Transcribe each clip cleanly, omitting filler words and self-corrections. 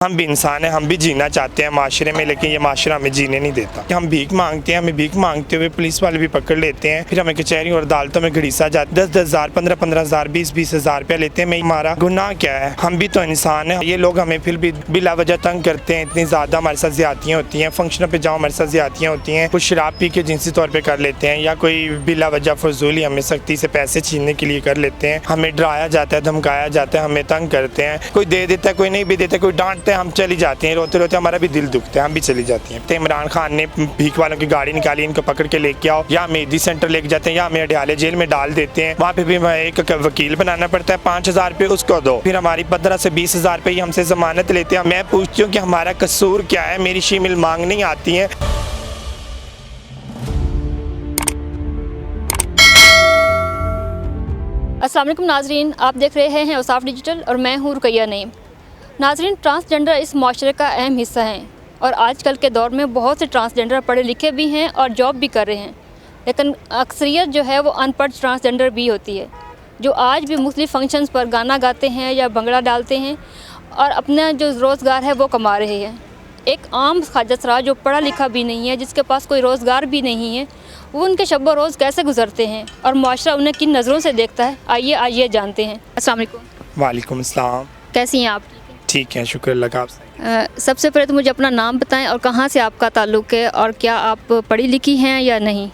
हम भी इंसान हैं, हम भी जीना चाहते हैं माशरे में, लेकिन ये माशरा हमें जीने नहीं देता। हम भीख मांगते हैं, हमें भीख मांगते हुए पुलिस वाले भी पकड़ लेते हैं, फिर हमें कचहरी और अदालतों में घड़ीसा जाता है। 10-10 हज़ार, 15-15 हज़ार, 20-20 हज़ार रुपया लेते हैं। हमारा गुनाह क्या है? हम भी तो इंसान हैं। ये लोग हमें फिर भी बिला वजह तंग करते हैं। इतनी ज़्यादा हमारे साथ ज़्यादतियाँ होती हैं, फंक्शनों पर जाओ हमारे साथ ज़्यादतियाँ होती हैं, कुछ शराब पी के जिनसी तौर पर कर लेते हैं, या कोई बिला वजह फजूली हमें सख्ती से पैसे छीनने के लिए कर लेते हैं। हमें डराया जाता है, धमकाया जाता है, हमें तंग करते हैं। कोई दे देता है, कोई नहीं भी देता, कोई डांटते हैं, हम चली जाते हैं। रोते रोते हमारा भी दिल दुखता है, हम भी चली जाती हैं। तो इमरान खान ने भीख वालों की गाड़ी निकाली, इनको पकड़ के लेके आओ, या मेहदी सेंटर लेके जाते हैं, या हमें अडयाले जेल में डाल देते हैं। वहाँ पे भी हमें एक वकील बनाना पड़ता है, 5,000 रुपये उसको दो, फिर हमारी 15 से 20 हज़ार रुपये ही हमसे जमानत लेते हैं। मैं पूछती हूँ कि हमारा कसूर क्या है? मेरी शीमिल मांग नहीं आती है। अस्सलाम वालेकुम नाजरीन, आप देख रहे हैं औसाफ डिजिटल और मैं हूँ रुकैया नईम। नाजरीन, ट्रांसजेंडर इस माशरे का अहम हिस्सा हैं और आजकल के दौर में बहुत से ट्रांसजेंडर पढ़े लिखे भी हैं और जॉब भी कर रहे हैं, लेकिन अक्सरियत जो है वो अनपढ़ ट्रांसजेंडर भी होती है, जो आज भी मुख्तलिफ फंक्शंस पर गाना गाते हैं या भंगड़ा डालते हैं और अपना जो रोज़गार है वो कमा रहे हैं। एक आम खाजसरा जो पढ़ा लिखा भी नहीं है, जिसके पास कोई रोज़गार भी नहीं है, वो उनके शब रोज़ कैसे गुजरते हैं और माशरा उन्हें किन नज़रों से देखता है, आइए जानते हैं। अस्सलाम वालेकुम। वालेकुम अस्सलाम। कैसी हैं आप? ठीक है, शुक्र अल्लाह का। आपसे सबसे पहले तो मुझे अपना नाम बताएं और कहाँ से आपका ताल्लुक़ है और क्या आप पढ़ी लिखी हैं या नहीं?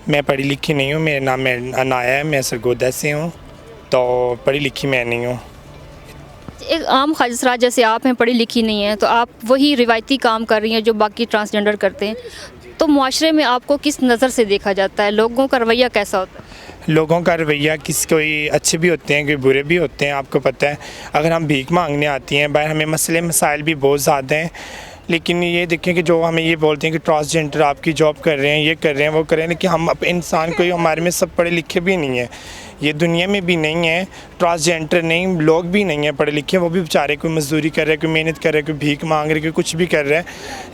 मैं पढ़ी लिखी नहीं हूँ, मेरा नाम अनाया है, मैं सरगोदा से हूँ, तो पढ़ी लिखी मैं नहीं हूँ। एक आम खाजसरा जैसे आप हैं, पढ़ी लिखी नहीं है, तो आप वही रिवायती काम कर रही हैं जो बाकी ट्रांसजेंडर करते हैं, तो मुआशरे में आपको किस नज़र से देखा जाता है? लोगों का रवैया कैसा होता है? लोगों का रवैया कोई अच्छे भी होते हैं, कोई बुरे भी होते हैं। आपको पता है, अगर हम भीख मांगने आती हैं बाहर, हमें मसले मसाइल भी बहुत ज़्यादा हैं, लेकिन ये देखें कि जो हमें ये बोलते हैं कि ट्रांसजेंडर आपकी जॉब कर रहे हैं, ये कर रहे हैं, वो कर रहे हैं, लेकिन हम इंसान कोई हमारे में सब पढ़े लिखे भी नहीं है, ये दुनिया में भी नहीं है, ट्रांसजेंडर नहीं, लोग भी नहीं हैं पढ़े लिखे, वो भी बेचारे कोई मजदूरी कर रहे हैं, कोई मेहनत कर रहे हैं, कोई भीख मांग रहे हैं, कोई कुछ भी कर रहे हैं।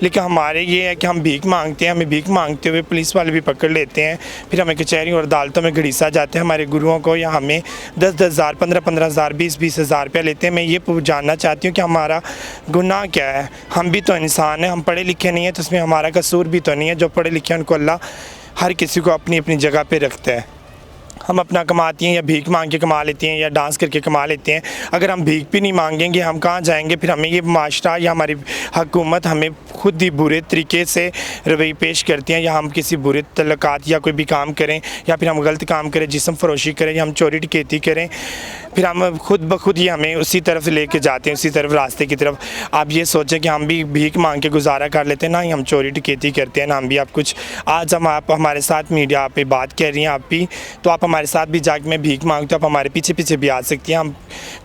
लेकिन हमारे ये है कि हम भीख मांगते हैं, हमें भीख मांगते हुए पुलिस वाले भी पकड़ लेते हैं, फिर हमें कचहरी और अदालतों में घड़ीसा जाते हैं हमारे गुरुओं को, या हमें 10-10 हज़ार, 15-15 हज़ार, 20-20 हज़ार रुपया लेते हैं। मैं ये जानना चाहती हूँ कि हमारा गुनाह क्या है? हम भी तो इंसान हैं, हम पढ़े लिखे नहीं हैं, तो उसमें हमारा कसूर भी तो नहीं है। जो पढ़े लिखे हैं उनको अल्लाह हर किसी को अपनी अपनी जगह पर रखता है। हम अपना कमाती हैं या भीख मांग के कमा लेते हैं या डांस करके कमा लेते हैं। अगर हम भीख भी नहीं मांगेंगे, हम कहाँ जाएंगे? फिर हमें ये माशरा या हमारी हुकूमत हमें खुद ही बुरे तरीके से रवैया पेश करती हैं, या हम किसी बुरे तल्लुकात या कोई भी काम करें, या फिर हम गलत काम करें, जिस्म फरोशी करें, या हम चोरी डकैती करें, फिर हम खुद ब खुद ही हमें उसी तरफ लेके जाते हैं, उसी तरफ रास्ते की तरफ। आप ये सोचें कि हम भी भीख मांग के गुजारा कर लेते हैं, ना ही हम चोरी डकैती करते हैं, ना हम भी आप कुछ। आज आप हमारे साथ मीडिया पे बात कर रही हैं, आप भी तो आप हमारे साथ भी जाके मैं भीख मांगते हो, आप हमारे पीछे पीछे भी आ सकती हैं। हम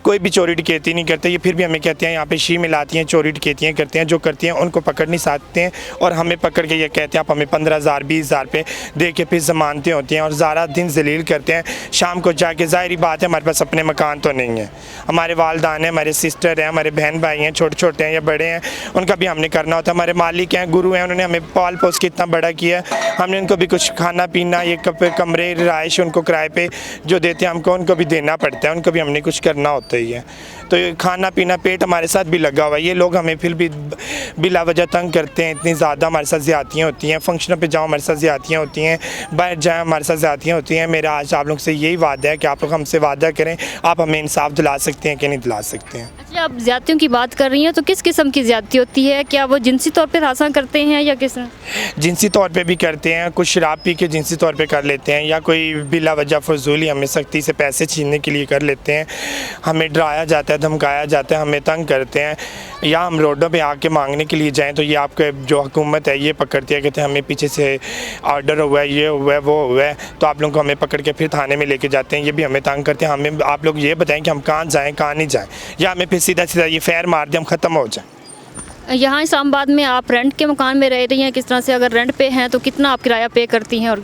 कोई भी चोरी डकैती नहीं करते, ये फिर भी हमें कहते हैं यहाँ पे शी मिलाती हैं, चोरी डकैतियाँ करते हैं। जो करती हैं उनको पकड़ नहीं सकते हैं, और हमें पकड़ के ये कहते हैं आप हमें 15 हज़ार, 20 हज़ार रुपये दे के फिर जमानतें होती हैं, और ज़्यादा दिन जलील करते हैं। शाम को जाके ज़ाहिर बात है हमारे पास अपने मकान तो नहीं है, हमारे वालदान हैं, हमारे सिस्टर हैं, हमारे बहन भाई हैं, छोटे छोटे हैं या बड़े हैं, उनका भी हमने करना होता है। हमारे मालिक हैं, गुरु हैं, उन्होंने हमें पाल पोस के इतना बड़ा किया, हमने उनको भी कुछ खाना पीना, ये कमरे रिहाइश उनको किराए पे जो देते हैं हमको, उनको भी देना पड़ता है, उनको भी हमने कुछ करना होता ही है। तो ये खाना पीना पेट हमारे साथ भी लगा हुआ है। ये लोग हमें फिर भी बिला वजह तंग करते हैं, इतनी ज़्यादा हमारे साथ ज़्यादतियाँ होती हैं, फंक्शनों पे जाओ हमारे साथ ज़्यादतियाँ होती हैं, बाहर जाएँ हमारे साथ ज़्यादतियाँ होती हैं। मेरा आज आप लोग से यही वादा है कि आप लोग हमसे वादा करें, आप हमें इंसाफ दिला सकते हैं कि नहीं दिला सकते हैं। अच्छा, आप ज़्यादतियों की बात कर रही हैं, तो किस किस्म की ज़्यादती होती है? क्या वो जिनसी तौर पर हासिल करते हैं या किस? जिनसी तौर पे भी करते हैं, कुछ शराब पी के जिनसी तौर पे कर लेते हैं, या कोई बिला वजह फजूली हमें सख्ती से पैसे छीनने के लिए कर लेते हैं। हमें डराया जाता है, धमकाया जाता है, हमें तंग करते हैं, या हम रोडों पे आके मांगने के लिए जाएं तो ये आपके जो हुकूमत है ये पकड़ती है, कहते हैं हमें पीछे से ऑर्डर हुआ है, ये हुआ है, वो हुआ है, तो आप लोगों को हमें पकड़ के फिर थाने में लेके जाते हैं। ये भी हमें तंग करते हैं। हमें आप लोग ये बताएं कि हम कहाँ जाएँ, कहाँ नहीं जाएँ, या हमें फिर सीधा सीधा ये फैर मार दें, हम ख़त्म हो जाएँ। यहाँ इस्लामाबाद में आप रेंट के मकान में रह रही हैं, किस तरह से? अगर रेंट पे हैं तो कितना आप किराया पे करती हैं? और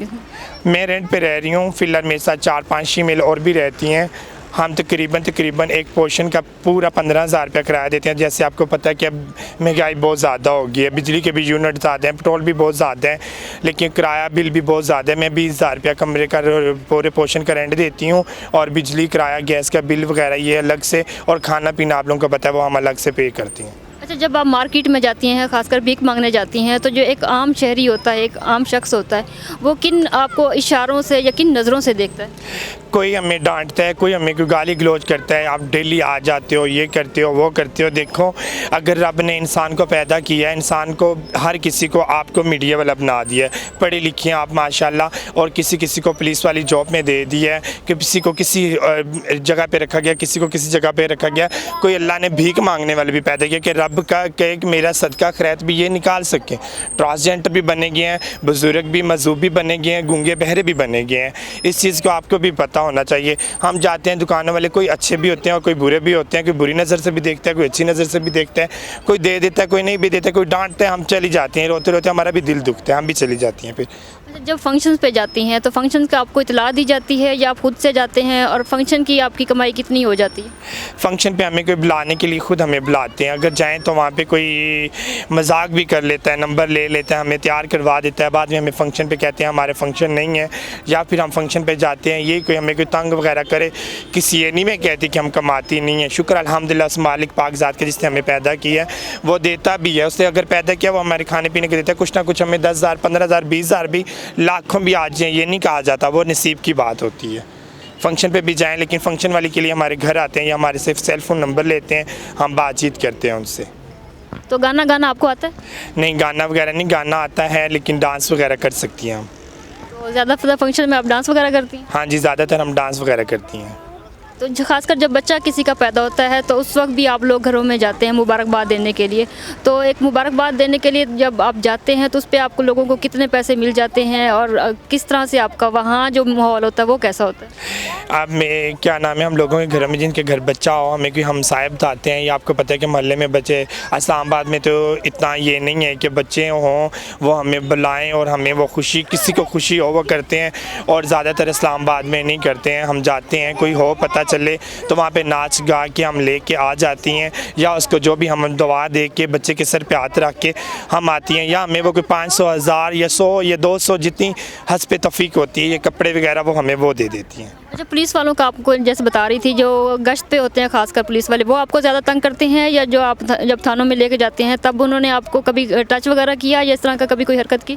मैं रेंट पे रह रही हूँ, फ़िलहाल मेरे साथ 4-5 शीमेल और भी रहती हैं। हम तकरीबन एक पोर्शन का पूरा 15 हज़ार रुपया किराया देते हैं। जैसे आपको पता है कि अब महंगाई बहुत ज़्यादा हो गई है, बिजली के भी यूनिट ज़्यादा हैं, पेट्रोल भी बहुत ज़्यादा है, लेकिन किराया बिल भी बहुत ज़्यादा है। मैं 20 हज़ार रुपया कमरे का पूरे पोर्शन का रेंट देती हूँ, और बिजली किराया, गैस का बिल वगैरह ये अलग से, और खाना पीना आप लोगों को पता है वो हम अलग से पे करती हैं। अच्छा, जब आप मार्केट में जाती हैं, खासकर भीख मांगने जाती हैं, तो जो एक आम शहरी होता है, एक आम शख्स होता है, वो किन आपको इशारों से या किन नज़रों से देखता है? कोई हमें डांटता है, कोई हमें कोई गाली गलौज करता है, आप डेली आ जाते हो, ये करते हो, वो करते हो। देखो, अगर रब ने इंसान को पैदा किया है, इंसान को, हर किसी को आपको मीडिया वाला बना दिया है, पढ़े लिखे हैं आप माशाल्लाह, और किसी किसी को पुलिस वाली जॉब में दे दी है, कि किसी को किसी जगह पे रखा गया, किसी को किसी जगह पे रखा गया। कोई अल्लाह ने भीख मांगने वाले भी पैदा किया कि रब का कहे कि मेरा सदका खैरत भी ये निकाल सके। ट्रांसजेंडर भी बने गए हैं, बुजुर्ग भी, मजूब भी बने गए हैं, गूंगे बहरे भी बने गए हैं। इस चीज़ को आपको भी पता होना चाहिए। हम जाते हैं, दुकानों वाले कोई अच्छे भी होते हैं और कोई बुरे भी होते हैं, कोई बुरी नज़र से भी देखता है, कोई अच्छी नज़र से भी देखता है, कोई दे देता है, कोई नहीं भी देता है, कोई डांटता है, हम चली जाती हैं, रोते रोते हमारा भी दिल दुखता है, हम भी चली जाती हैं। फिर अच्छा, जब फंक्शंस पे जाती हैं तो फंक्शंस का आपको इतला दी जाती है या आप खुद से जाते हैं, और फंक्शन की आपकी कमाई कितनी हो जाती है? फंक्शन पे हमें कोई बुलाने के लिए खुद हमें बुलाते हैं। अगर जाएं तो वहाँ पे कोई मजाक भी कर लेता है, नंबर ले लेता है, हमें तैयार करवा देता है, बाद में हमें फ़ंक्शन पे कहते हैं हमारे फंक्शन नहीं है, या फिर हम फंक्शन पे जाते हैं, ये कोई हमें कोई तंग वगैरह करे, किसी ये नहीं मैं कहती कि हम कमाती नहीं है। शुक्र अल्हम्दुलिल्लाह उस मालिक पाक ज़ात के जिसने हमें पैदा किया है, वो देता भी है। उसने अगर पैदा किया, वो हमारे खाने पीने के देता है, कुछ ना कुछ हमें 10,000, 15,000, 20,000 भी, लाखों भी आ जाए, ये नहीं कहा जाता, वो नसीब की बात होती है। फंक्शन पे भी जाएं, लेकिन फंक्शन वाले के लिए हमारे घर आते हैं या हमारे सिर्फ सेल फ़ोन नंबर लेते हैं, हम बातचीत करते हैं उनसे। तो गाना आपको आता है? नहीं, गाना वगैरह नहीं, गाना आता है लेकिन डांस वगैरह कर सकती हैं हम। तो ज़्यादा फंक्शन में आप डांस वगैरह करती हैं? हाँ जी, ज़्यादातर हम डांस वगैरह करती हैं। तो खासकर जब बच्चा किसी का पैदा होता है तो उस वक्त भी आप लोग घरों में जाते हैं मुबारकबाद देने के लिए। तो एक मुबारकबाद देने के लिए जब आप जाते हैं तो उस पे आपको लोगों को कितने पैसे मिल जाते हैं, और किस तरह से आपका वहाँ जो माहौल होता है वो कैसा होता है? अब में क्या नाम है, हम लोगों के घरों में जिनके घर बच्चा हो, हमें कोई हमसाये बताते हैं, या आपको पता है कि मोहल्ले में बच्चे, इस्लामाबाद में तो इतना ये नहीं है कि बच्चे हों वो हमें बुलाएं और हमें वो खुशी, किसी को खुशी हो वो करते हैं, और ज़्यादातर इस्लामाबाद में नहीं करते हैं। हम जाते हैं, कोई हो पता चले तो वहाँ पे नाच गा के हम लेके आ जाती हैं, या उसको जो भी हम दुआ दे के बच्चे के सर पे हाथ रख के हम आती हैं, या हमें वो कोई 500, 1000 या 100 या 200 जितनी हस्ब तौफीक होती है, ये कपड़े वगैरह वो हमें वो दे देती हैं। अच्छा, पुलिस वालों का आपको जैसे बता रही थी, जो गश्त पे होते हैं खासकर पुलिस वाले, वो आपको ज़्यादा तंग करते हैं, या जो आप जब थानों में लेके जाते हैं तब उन्होंने आपको कभी टच वगैरह किया, या इस तरह का कभी कोई हरकत की?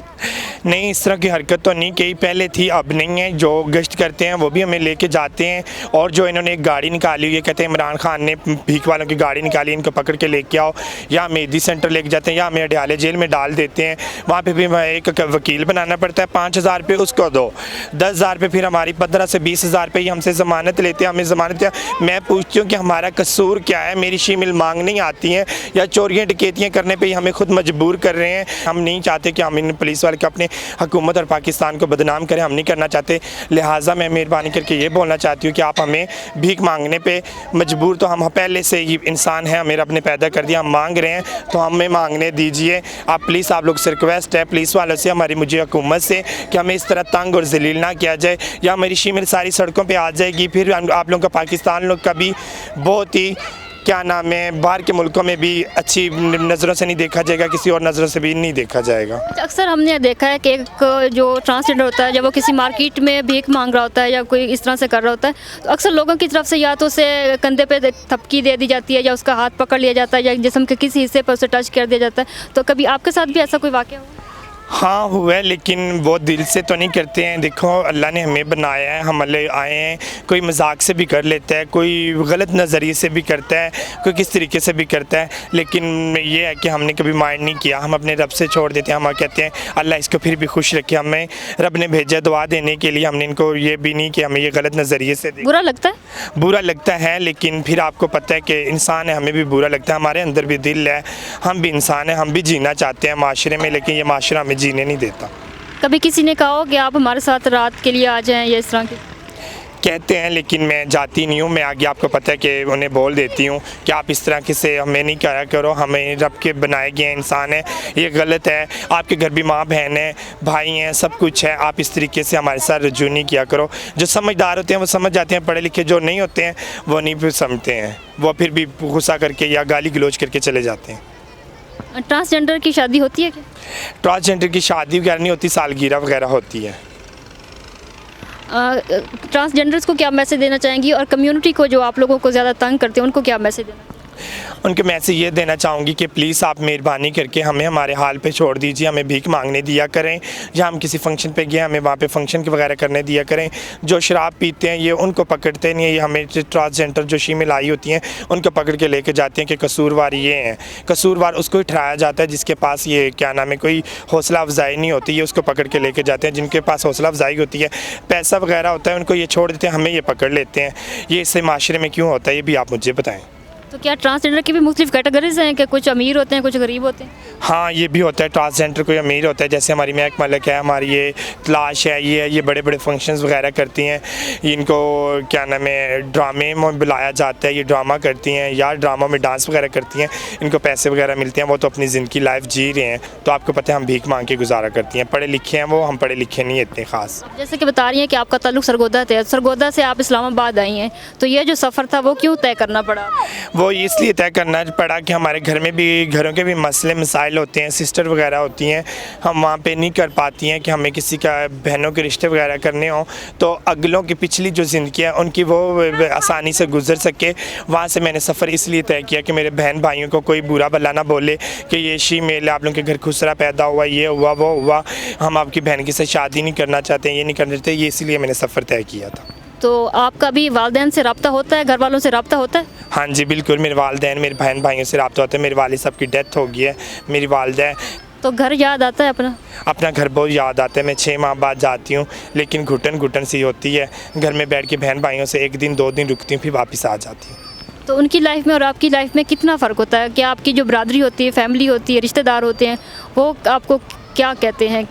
नहीं, इस तरह की हरकत तो नहीं की, पहले थी, अब नहीं है। जो गश्त करते हैं वो भी हमें लेके जाते हैं, और जो इन्होंने एक गाड़ी निकाली हुई है, कहते हैं इमरान खान ने भीख वालों की गाड़ी निकाली, इनको पकड़ के लेके आओ, या मेहदी सेंटर लेके जाते हैं, या हमें अडयाले जेल में डाल देते हैं। वहाँ पे भी एक वकील बनाना पड़ता है, 5,000 रुपये उसको दो, 10,000 रुपये फिर हमारी 15 से 20,000 रुपये ही हमसे ज़मानत लेते हैं, हमें ज़मानत। मैं पूछती हूँ कि हमारा कसूर क्या है, मेरी शीमिल मांगनी आती हैं या चोरियाँ डकैतियाँ करने पर ही हमें खुद मजबूर कर रहे हैं। हम नहीं चाहते कि हम इन पुलिस वाले को, अपने हुकूमत और पाकिस्तान को बदनाम करें, हम नहीं करना चाहते। लिहाजा मैं मेहरबानी करके ये बोलना चाहती हूँ कि आप हमें भीख मांगने पे मजबूर, तो हम पहले से ही इंसान हैं, हमें रब ने पैदा कर दिया, हम मांग रहे हैं तो हमें मांगने दीजिए आप प्लीज़। आप लोग से रिक्वेस्ट है पुलिस वालों से, हमारी मुझे हुकूमत से, कि हमें इस तरह तंग और जलील ना किया जाए, या हमारी शीमिल सारी सड़कों पे आ जाएगी। फिर आप लोगों का पाकिस्तान लोग का भी बहुत ही क्या नाम है, बाहर के मुल्कों में भी अच्छी नज़रों से नहीं देखा जाएगा, किसी और नज़रों से भी नहीं देखा जाएगा। अक्सर हमने देखा है कि एक जो ट्रांसजेंडर होता है, जब वो किसी मार्केट में भीख मांग रहा होता है या कोई इस तरह से कर रहा होता है, तो अक्सर लोगों की तरफ से या तो उसे कंधे पे थपकी दे दी जाती है, या उसका हाथ पकड़ लिया जाता है, या जिस्म के किसी हिस्से पर उसे टच कर दिया जाता है। तो कभी आपके साथ भी ऐसा कोई वाक़या हुआ? हाँ हुआ है, लेकिन वो दिल से तो नहीं करते हैं। देखो, अल्लाह ने हमें बनाया है, हम अल्लाह आए हैं, कोई मजाक से भी कर लेता है, कोई गलत नज़रिए से भी करता है, कोई किस तरीके से भी करता है, लेकिन ये है कि हमने कभी माइंड नहीं किया, हम अपने रब से छोड़ देते हैं। हम कहते हैं अल्लाह इसको फिर भी खुश रखे, हमें रब ने भेजा दुआ देने के लिए, हमने इनको ये भी नहीं कि हमें ये गलत नज़रिए से बुरा लगता है। बुरा लगता है, लेकिन फिर आपको पता है कि इंसान है, हमें भी बुरा लगता है, हमारे अंदर भी दिल है, हम भी इंसान हैं, हम भी जीना चाहते हैं माशरे में, लेकिन ये माशरा हमें जीने नहीं देता। कभी किसी ने कहा हो कि आप हमारे साथ रात के लिए आ जाएं, या इस तरह की? कहते हैं, लेकिन मैं जाती नहीं हूँ। मैं आगे आपको पता है कि उन्हें बोल देती हूँ कि आप इस तरह से हमें नहीं करा करो, हमें रब के बनाए गए इंसान है, ये गलत है। आपके घर भी माँ बहन है, भाई हैं, सब कुछ है, आप इस तरीके से हमारे साथ रजू नहीं किया करो। जो समझदार होते हैं वो समझ जाते हैं, पढ़े लिखे जो नहीं होते हैं वो नहीं भी समझते हैं, वो फिर भी गुस्सा करके या गाली गलौज करके चले जाते हैं। ट्रांसजेंडर की शादी होती है क्या? ट्रांसजेंडर की शादी वगैरह नहीं होती, सालगिरह वगैरह होती है। ट्रांसजेंडर्स को क्या मैसेज देना चाहेंगी, और कम्युनिटी को जो आप लोगों को ज़्यादा तंग करते हैं उनको क्या मैसेज देना? उनके मैसेज ये देना चाहूँगी कि प्लीज़ आप मेहरबानी करके हमें हमारे हाल पे छोड़ दीजिए, हमें भीख मांगने दिया करें, या हम किसी फंक्शन पे गए हमें वहाँ पे फंक्शन के वगैरह करने दिया करें। जो शराब पीते हैं ये उनको पकड़ते नहीं है, ये हमें ट्रांसजेंडर जो शीमेल आई होती हैं उनको पकड़ के लेके जाते हैं कि कसूरवार ये हैं। कसूरवार उसको ही ठहराया जाता है जिसके पास ये क्या नाम है कोई हौसला अफजाई नहीं होती, ये उसको पकड़ के लेके जाते हैं। जिनके पास हौसला अफजाई होती है, पैसा वगैरह होता है, उनको ये छोड़ देते हैं, हमें ये पकड़ लेते हैं। ये इससे माशरे में क्यों होता है, ये भी आप मुझे बताएं। तो क्या ट्रांसजेंडर की भी मुख्तलिफ कैटेगरीज हैं कि कुछ अमीर होते हैं कुछ गरीब होते हैं? हाँ, ये भी होता है। ट्रांसजेंडर कोई अमीर होता है, जैसे हमारी महक मलिक है, हमारी ये तलाश है, ये बड़े बड़े फंक्शंस वगैरह करती हैं। इनको क्या नाम है ड्रामे में बुलाया जाता है, ये ड्रामा करती हैं या ड्रामा में डांस वगैरह करती हैं, इनको पैसे वगैरह मिलते हैं, वो तो अपनी ज़िंदगी लाइफ जी रहे हैं। तो आपको पता है हम भीख मांग के गुजारा करती हैं। पढ़े लिखे हैं वो, हम पढ़े लिखे नहीं इतने ख़ास। जैसे कि बता रही हैं कि आपका ताल्लुक सरगोदा से है, सरगोदा से आप इस्लामाबाद आई हैं, तो ये जो सफ़र था वो क्यों तय करना पड़ा? वो इसलिए तय करना पड़ा कि हमारे घर में भी घरों के भी मसले मसाइल होते हैं, सिस्टर वगैरह होती हैं, हम वहाँ पे नहीं कर पाती हैं कि हमें किसी का बहनों के रिश्ते वगैरह करने हों, तो अगलों की पिछली जो ज़िंदगी है उनकी वो आसानी से गुजर सके। वहाँ से मैंने सफ़र इसलिए तय किया कि मेरे बहन भाइयों को कोई बुरा भला ना बोले कि ये शीमेल आप लोगों के घर खुसरा पैदा हुआ, ये हुआ वो हुआ, हम आपकी बहन के साथ शादी नहीं करना चाहते, ये नहीं करना चाहते। ये इसलिए मैंने सफ़र तय किया था। तो आपका भी वालिदैन से रब्ता होता है, घर वालों से रब्ता होता है? हाँ जी बिल्कुल, मेरे वालिदैन मेरे बहन भाइयों से रब्ता होता है। मेरे वालिद साहब की डेथ हो गई है, मेरी वालिदा तो घर याद आता है अपना घर बहुत याद आता है। मैं 6 माह बाद जाती हूँ, लेकिन घुटन घुटन सी होती है। घर में बैठ के बहन भाइयों से 1 दिन 2 दिन रुकती हूँ, फिर वापस आ जाती हूँ। तो उनकी लाइफ में और आपकी लाइफ में कितना फ़र्क होता है? क्या आपकी जो बरादरी होती है, फैमिली होती है, रिश्तेदार होते हैं, वो आपको क्या कहते हैं?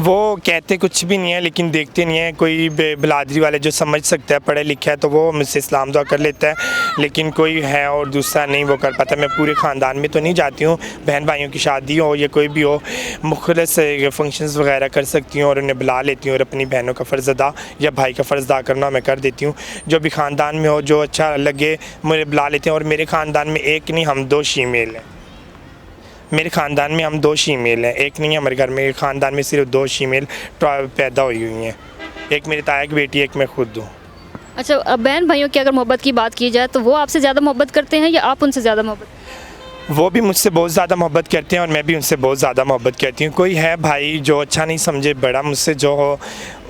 वो कहते कुछ भी नहीं है, लेकिन देखते नहीं है। कोई बिलादरी वाले जो समझ सकता है, पढ़े लिखा है, तो वो मुझसे इस्लाम दुआ कर लेता है, लेकिन कोई है और दूसरा नहीं वो कर पाता। मैं पूरे ख़ानदान में तो नहीं जाती हूँ, बहन भाइयों की शादी हो या कोई भी हो, मुख्तलिफ फंक्शंस वगैरह कर सकती हूँ और उन्हें बुला लेती हूँ, और अपनी बहनों का फ़र्ज़ अदा या भाई का फ़र्ज़ अदा करना मैं कर देती हूँ। जो भी ख़ानदान में हो, जो अच्छा लगे मुझे बुला लेते हैं। और मेरे ख़ानदान में एक नहीं, हम 2 शीमेल हैं। मेरे ख़ानदान में हम 2 शीमेल हैं, एक नहीं है हमारे घर में। मेरे ख़ानदान में सिर्फ 2 शीमेल पैदा हुई हैं, एक मेरी ताया की बेटी, एक मैं खुद हूँ। अच्छा, अब बहन भाइयों की अगर मोहब्बत की बात की जाए तो वो आपसे ज़्यादा मोहब्बत करते हैं या आप उनसे ज़्यादा मोहब्बत? वो भी मुझसे बहुत ज़्यादा मोहब्बत करते हैं और मैं भी उनसे बहुत ज़्यादा मोहब्बत करती हूँ। कोई है भाई जो अच्छा नहीं समझे, बड़ा मुझसे जो हो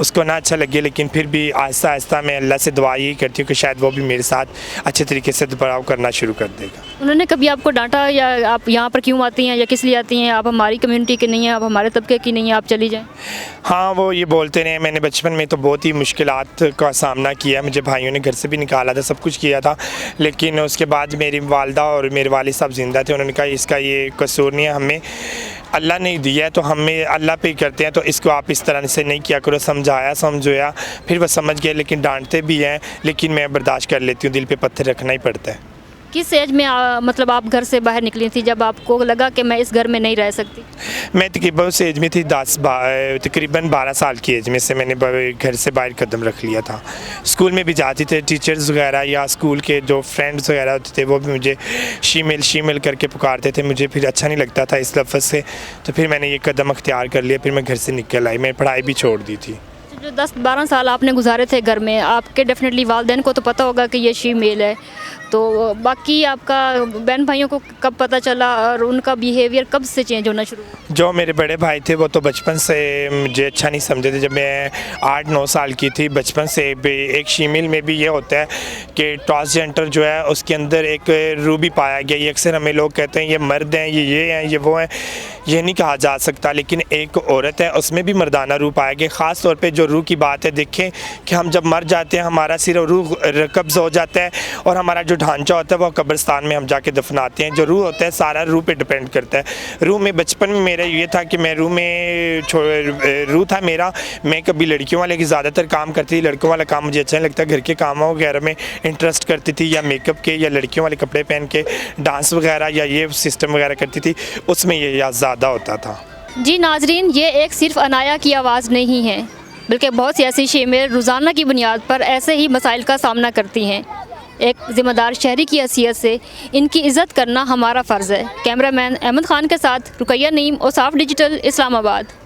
उसको ना अच्छा लगे, लेकिन फिर भी आहिस्ता आहिस्ता मैं अल्लाह से दुआ यही करती हूँ कि शायद वो भी मेरे साथ अच्छे तरीके से बर्ताव करना शुरू कर देगा। उन्होंने कभी आपको डांटा या आप यहाँ पर क्यों आती हैं या किस लिए आती हैं, आप हमारी कम्युनिटी की नहीं हैं, आप हमारे तबके की नहीं हैं, आप चली जाएँ? हाँ, वो ये बोलते रहे। मैंने बचपन में तो बहुत ही मुश्किलात का सामना किया, मुझे भाइयों ने घर से भी निकाला था, सब कुछ किया था, लेकिन उसके बाद मेरी वालदा और मेरे वालिद साहब ज़िंदा थे। उन्होंने कहा इसका ये कसूर नहीं है, हमें अल्लाह ने दिया है तो हमें अल्लाह पे ही करते हैं, तो इसको आप इस तरह से नहीं किया करो। समझाया समझाया, फिर वह समझ गए, लेकिन डांटते भी हैं, लेकिन मैं बर्दाश्त कर लेती हूँ। दिल पे पत्थर रखना ही पड़ता है। किस एज में मतलब आप घर से बाहर निकली थी जब आपको लगा कि मैं इस घर में नहीं रह सकती? मैं तकरीबन उस एज में थी तकरीबन 12 साल की एज में से मैंने घर से बाहर कदम रख लिया था। स्कूल में भी जाती थे, टीचर्स वगैरह या स्कूल के जो फ्रेंड्स वगैरह होते थे वो भी मुझे शीमेल करके पुकारते थे। मुझे फिर अच्छा नहीं लगता था इस लफ्ज़ से, तो फिर मैंने ये कदम अख्तियार कर लिया। फिर मैं घर से निकल आई, मैं पढ़ाई भी छोड़ दी थी। जो 10-12 साल आपने गुजारे थे घर में, आपके डेफिनेटली वालिदैन को तो पता होगा कि ये शीमेल है, तो बाकी आपका बहन भाइयों को कब पता चला और उनका बिहेवियर कब से चेंज होना शुरू हुआ? जो मेरे बड़े भाई थे वो तो बचपन से मुझे अच्छा नहीं समझे थे। जब मैं 8-9 साल की थी, बचपन से एक शीमेल में भी ये होता है कि ट्रांसजेंडर जो है उसके अंदर एक रूह भी पाया गया। ये अक्सर हमें लोग कहते हैं ये मर्द हैं, ये हैं, ये वो हैं, ये नहीं कहा जा सकता, लेकिन एक औरत है उसमें भी मर्दाना रूह पाया गया। ख़ास तौर पे जो रूह की बात है, देखें कि हम जब मर जाते हैं हमारा सिर्फ रूह कब्ज़ हो जाता है और हमारा जो ढांचा होता है वो कब्रिस्तान में हम जाके दफनाते हैं। जो रूह होता है सारा रूह पे डिपेंड करता है। रूह में बचपन में मेरा ये था कि मैं रूह में रूह था मेरा, मैं कभी लड़कियों वाले की ज़्यादातर काम करती थी। लड़कों वाला काम मुझे अच्छा नहीं लगता, घर के कामों वगैरह में इंटरेस्ट करती थी, या मेकअप के या लड़कियों वाले कपड़े पहन के डांस वगैरह या ये सिस्टम वगैरह करती थी, उसमें ये याद ज़्यादा होता था। जी नाजरीन, ये एक सिर्फ अनाया की आवाज़ नहीं है, बल्कि बहुत सी ऐसी शीमेल रोज़ाना की बुनियाद पर ऐसे ही मसाइल का सामना करती हैं। एक ज़िम्मेदार शहरी की हैसियत से इनकी इज़्ज़त करना हमारा फ़र्ज़ है। कैमरामैन अहमद ख़ान के साथ रुकैया नईम, औसाफ डिजिटल, इस्लामाबाद।